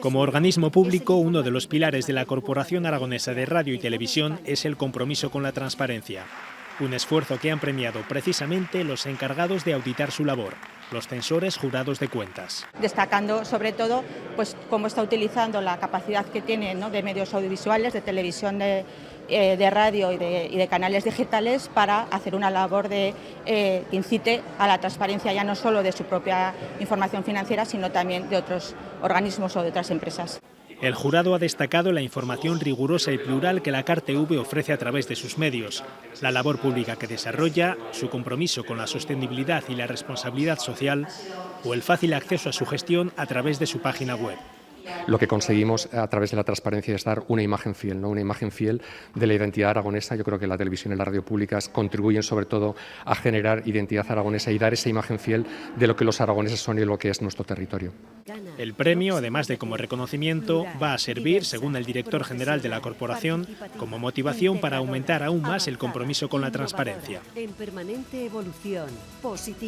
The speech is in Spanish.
Como organismo público, uno de los pilares de la Corporación Aragonesa de Radio y Televisión es el compromiso con la transparencia. Un esfuerzo que han premiado precisamente los encargados de auditar su labor, los censores jurados de cuentas. Destacando sobre todo pues cómo está utilizando la capacidad que tiene, ¿no?, de medios audiovisuales, de televisión, de radio y de canales digitales para hacer una labor que incite a la transparencia ya no solo de su propia información financiera, sino también de otros organismos o de otras empresas. El jurado ha destacado la información rigurosa y plural que la CarTV ofrece a través de sus medios, la labor pública que desarrolla, su compromiso con la sostenibilidad y la responsabilidad social o el fácil acceso a su gestión a través de su página web. Lo que conseguimos a través de la transparencia es dar una imagen fiel, ¿no? Una imagen fiel de la identidad aragonesa. Yo creo que la televisión y la radio públicas contribuyen sobre todo a generar identidad aragonesa y dar esa imagen fiel de lo que los aragoneses son y lo que es nuestro territorio. El premio, además de como reconocimiento, va a servir, según el director general de la corporación, como motivación para aumentar aún más el compromiso con la transparencia. En permanente evolución, positiva.